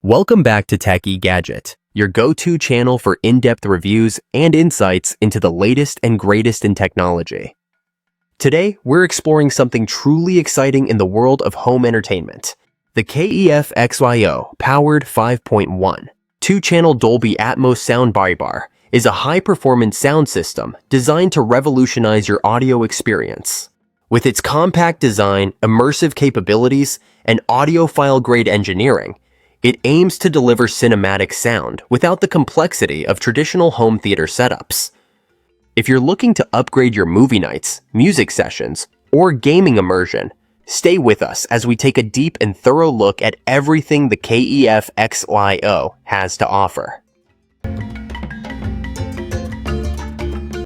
Welcome back to TechEGadget, your go-to channel for in-depth reviews and insights into the latest and greatest in technology. Today, we're exploring something truly exciting in the world of home entertainment. The KEF XIO Powered 5.1 2-channel Dolby Atmos Soundbar is a high-performance sound system designed to revolutionize your audio experience. With its compact design, immersive capabilities, and audiophile-grade engineering, it aims to deliver cinematic sound without the complexity of traditional home theater setups. If you're looking to upgrade your movie nights, music sessions, or gaming immersion, stay with us as we take a deep and thorough look at everything the KEF XIO has to offer.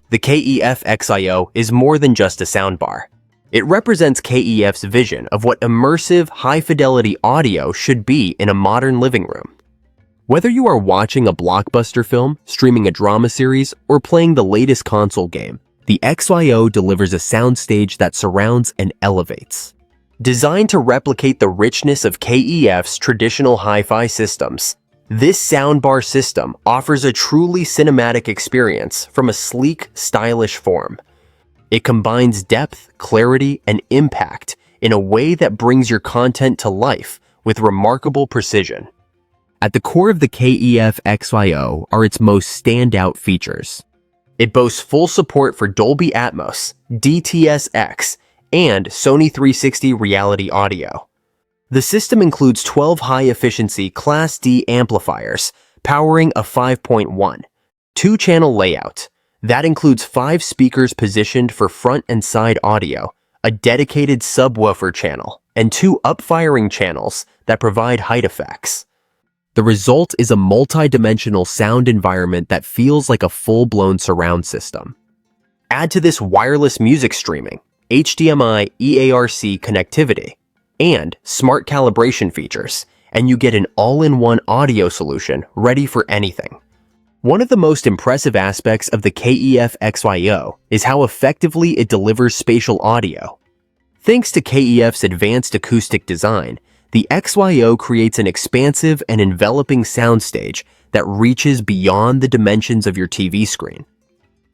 The KEF XIO is more than just a soundbar. It represents KEF's vision of what immersive, high-fidelity audio should be in a modern living room. Whether you are watching a blockbuster film, streaming a drama series, or playing the latest console game, the XIO delivers a soundstage that surrounds and elevates. Designed to replicate the richness of KEF's traditional hi-fi systems, this soundbar system offers a truly cinematic experience from a sleek, stylish form. It combines depth, clarity, and impact in a way that brings your content to life with remarkable precision. At the core of the KEF XIO are its most standout features. It boasts full support for Dolby Atmos, DTS, and Sony 360 Reality Audio. The system includes 12 high-efficiency Class D amplifiers powering a 5.1 2-channel layout. That includes 5 speakers positioned for front and side audio, a dedicated subwoofer channel, and 2 up-firing channels that provide height effects. The result is a multi-dimensional sound environment that feels like a full-blown surround system. Add to this wireless music streaming, HDMI EARC connectivity, and smart calibration features, and you get an all-in-one audio solution ready for anything. One of the most impressive aspects of the KEF XIO is how effectively it delivers spatial audio. Thanks to KEF's advanced acoustic design, the XIO creates an expansive and enveloping soundstage that reaches beyond the dimensions of your TV screen.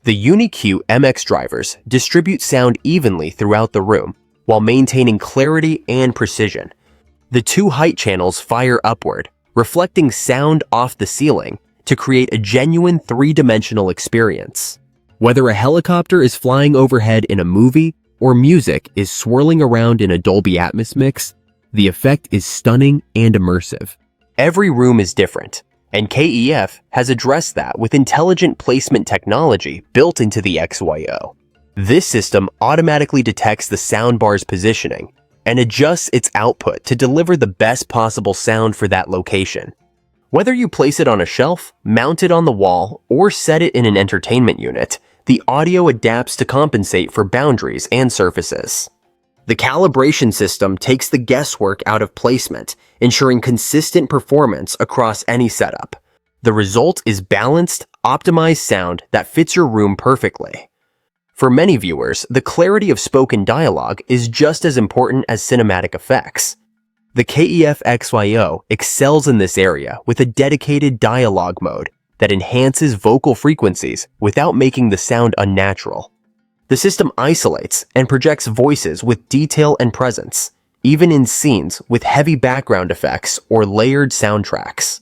The Uni-Q MX drivers distribute sound evenly throughout the room while maintaining clarity and precision. The 2 height channels fire upward, reflecting sound off the ceiling to create a genuine 3-dimensional experience. Whether a helicopter is flying overhead in a movie or music is swirling around in a Dolby Atmos mix, the effect is stunning and immersive. Every room is different, and KEF has addressed that with intelligent placement technology built into the XIO. This system automatically detects the soundbar's positioning and adjusts its output to deliver the best possible sound for that location. Whether you place it on a shelf, mount it on the wall, or set it in an entertainment unit, the audio adapts to compensate for boundaries and surfaces. The calibration system takes the guesswork out of placement, ensuring consistent performance across any setup. The result is balanced, optimized sound that fits your room perfectly. For many viewers, the clarity of spoken dialogue is just as important as cinematic effects. The KEF XIO excels in this area with a dedicated dialogue mode that enhances vocal frequencies without making the sound unnatural. The system isolates and projects voices with detail and presence, even in scenes with heavy background effects or layered soundtracks.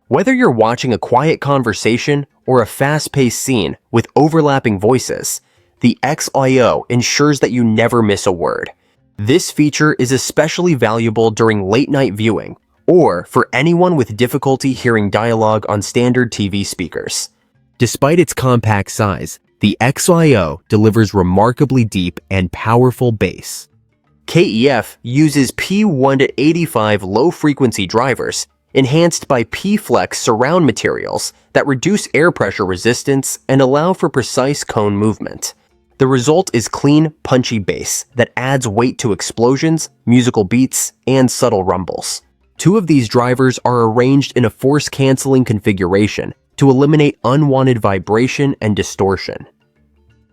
Whether you're watching a quiet conversation or a fast-paced scene with overlapping voices, the XIO ensures that you never miss a word. This feature is especially valuable during late-night viewing or for anyone with difficulty hearing dialogue on standard TV speakers. Despite its compact size, the XIO delivers remarkably deep and powerful bass. KEF uses P1-85 low-frequency drivers enhanced by P-Flex surround materials that reduce air pressure resistance and allow for precise cone movement. The result is clean, punchy bass that adds weight to explosions, musical beats, and subtle rumbles. 2 of these drivers are arranged in a force-canceling configuration to eliminate unwanted vibration and distortion.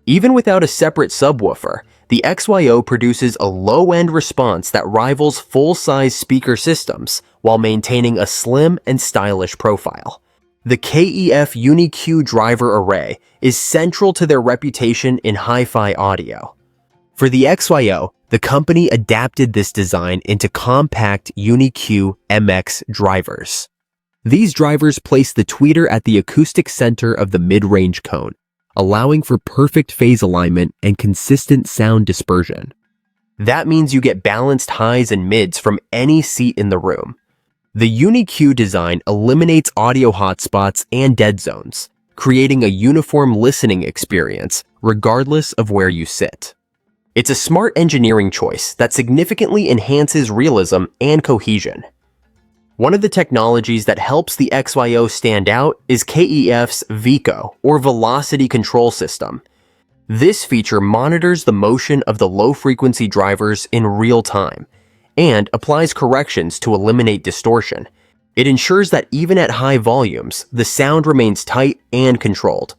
Even without a separate subwoofer, the XIO produces a low-end response that rivals full-size speaker systems while maintaining a slim and stylish profile. The KEF Uni-Q driver array is central to their reputation in hi-fi audio. For the XIO, the company adapted this design into compact Uni-Q MX drivers. These drivers place the tweeter at the acoustic center of the mid-range cone, allowing for perfect phase alignment and consistent sound dispersion. That means you get balanced highs and mids from any seat in the room. The Uni-Q design eliminates audio hotspots and dead zones, creating a uniform listening experience regardless of where you sit. It's a smart engineering choice that significantly enhances realism and cohesion. One of the technologies that helps the XIO stand out is KEF's VECO, or Velocity Control System. This feature monitors the motion of the low-frequency drivers in real time and applies corrections to eliminate distortion. It ensures that even at high volumes, the sound remains tight and controlled.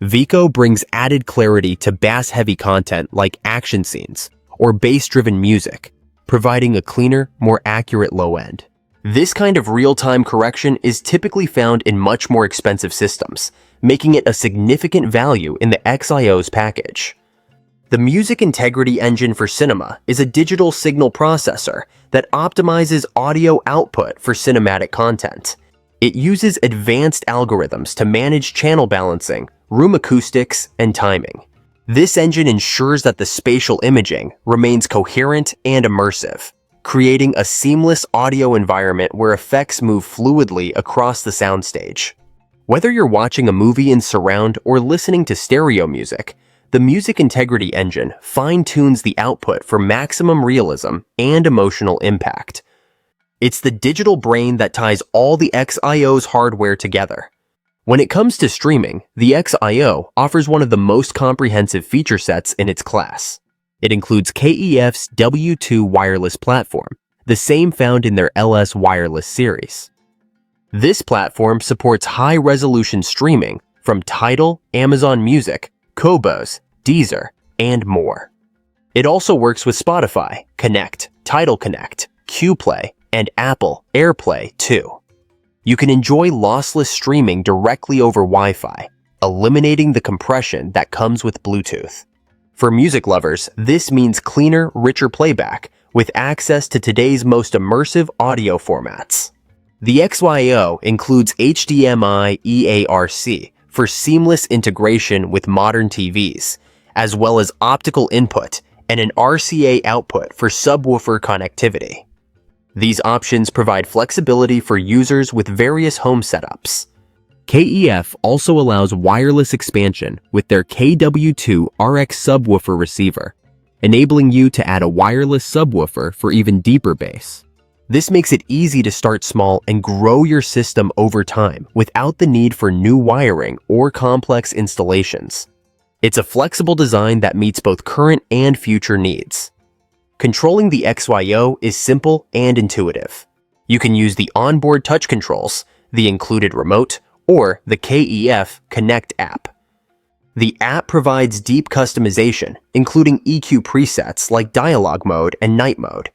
VECO brings added clarity to bass-heavy content like action scenes or bass-driven music, providing a cleaner, more accurate low end. This kind of real-time correction is typically found in much more expensive systems, making it a significant value in the XIO's package. The Music Integrity Engine for Cinema is a digital signal processor that optimizes audio output for cinematic content. It uses advanced algorithms to manage channel balancing, room acoustics, and timing. This engine ensures that the spatial imaging remains coherent and immersive, creating a seamless audio environment where effects move fluidly across the soundstage. Whether you're watching a movie in surround or listening to stereo music, the Music Integrity Engine fine-tunes the output for maximum realism and emotional impact. It's the digital brain that ties all the XIO's hardware together. When it comes to streaming, the XIO offers one of the most comprehensive feature sets in its class. It includes KEF's W2 wireless platform, the same found in their LS wireless series. This platform supports high-resolution streaming from Tidal, Amazon Music, Qobuz, Deezer, and more. It also works with Spotify, Connect, Tidal Connect, Qplay, and Apple AirPlay too. You can enjoy lossless streaming directly over Wi-Fi, eliminating the compression that comes with Bluetooth. For music lovers, this means cleaner, richer playback with access to today's most immersive audio formats. The XIO includes HDMI EARC for seamless integration with modern TVs, as well as optical input and an RCA output for subwoofer connectivity. These options provide flexibility for users with various home setups. KEF also allows wireless expansion with their KW2 RX subwoofer receiver, enabling you to add a wireless subwoofer for even deeper bass. This makes it easy to start small and grow your system over time without the need for new wiring or complex installations. It's a flexible design that meets both current and future needs. Controlling the XIO is simple and intuitive. You can use the onboard touch controls, the included remote, or the KEF Connect app. The app provides deep customization, including EQ presets like dialogue mode and night mode,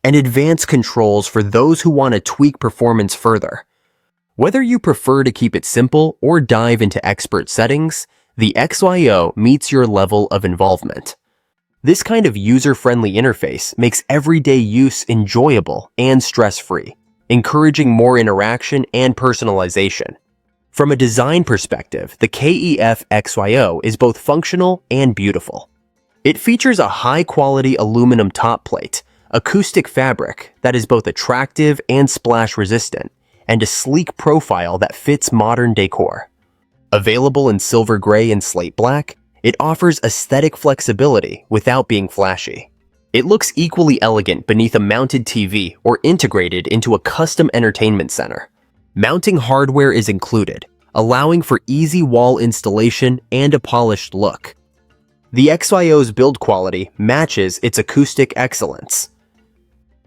and advanced controls for those who want to tweak performance further. Whether you prefer to keep it simple or dive into expert settings, the XIO meets your level of involvement. This kind of user-friendly interface makes everyday use enjoyable and stress-free, encouraging more interaction and personalization. From a design perspective, the KEF XIO is both functional and beautiful. It features a high-quality aluminum top plate, acoustic fabric that is both attractive and splash-resistant, and a sleek profile that fits modern decor. Available in silver gray and slate black, it offers aesthetic flexibility without being flashy. It looks equally elegant beneath a mounted TV or integrated into a custom entertainment center. Mounting hardware is included, allowing for easy wall installation and a polished look. The XIO's build quality matches its acoustic excellence.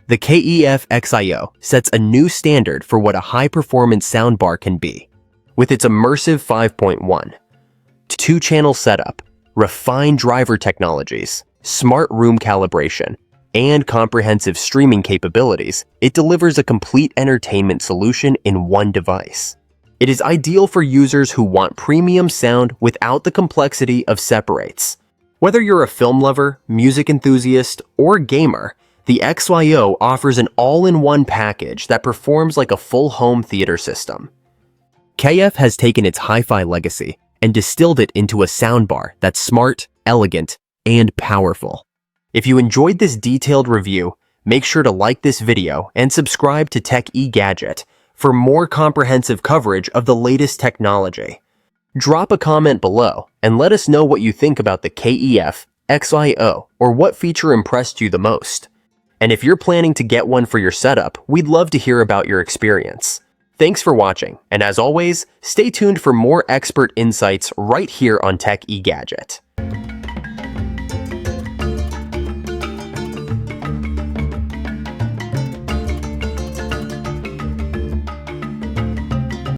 The KEF XIO sets a new standard for what a high-performance soundbar can be. With its immersive 5.1, 2-channel setup, refined driver technologies, smart room calibration, and comprehensive streaming capabilities, it delivers a complete entertainment solution in one device. It is ideal for users who want premium sound without the complexity of separates. Whether you're a film lover, music enthusiast, or gamer, the XIO offers an all-in-one package that performs like a full home theater system. KEF has taken its hi-fi legacy and distilled it into a soundbar that's smart, elegant, and powerful. If you enjoyed this detailed review, make sure to like this video and subscribe to TechEGadget for more comprehensive coverage of the latest technology. Drop a comment below and let us know what you think about the KEF XIO or what feature impressed you the most. And if you're planning to get one for your setup, we'd love to hear about your experience. Thanks for watching, and as always, stay tuned for more expert insights right here on TechEGadget.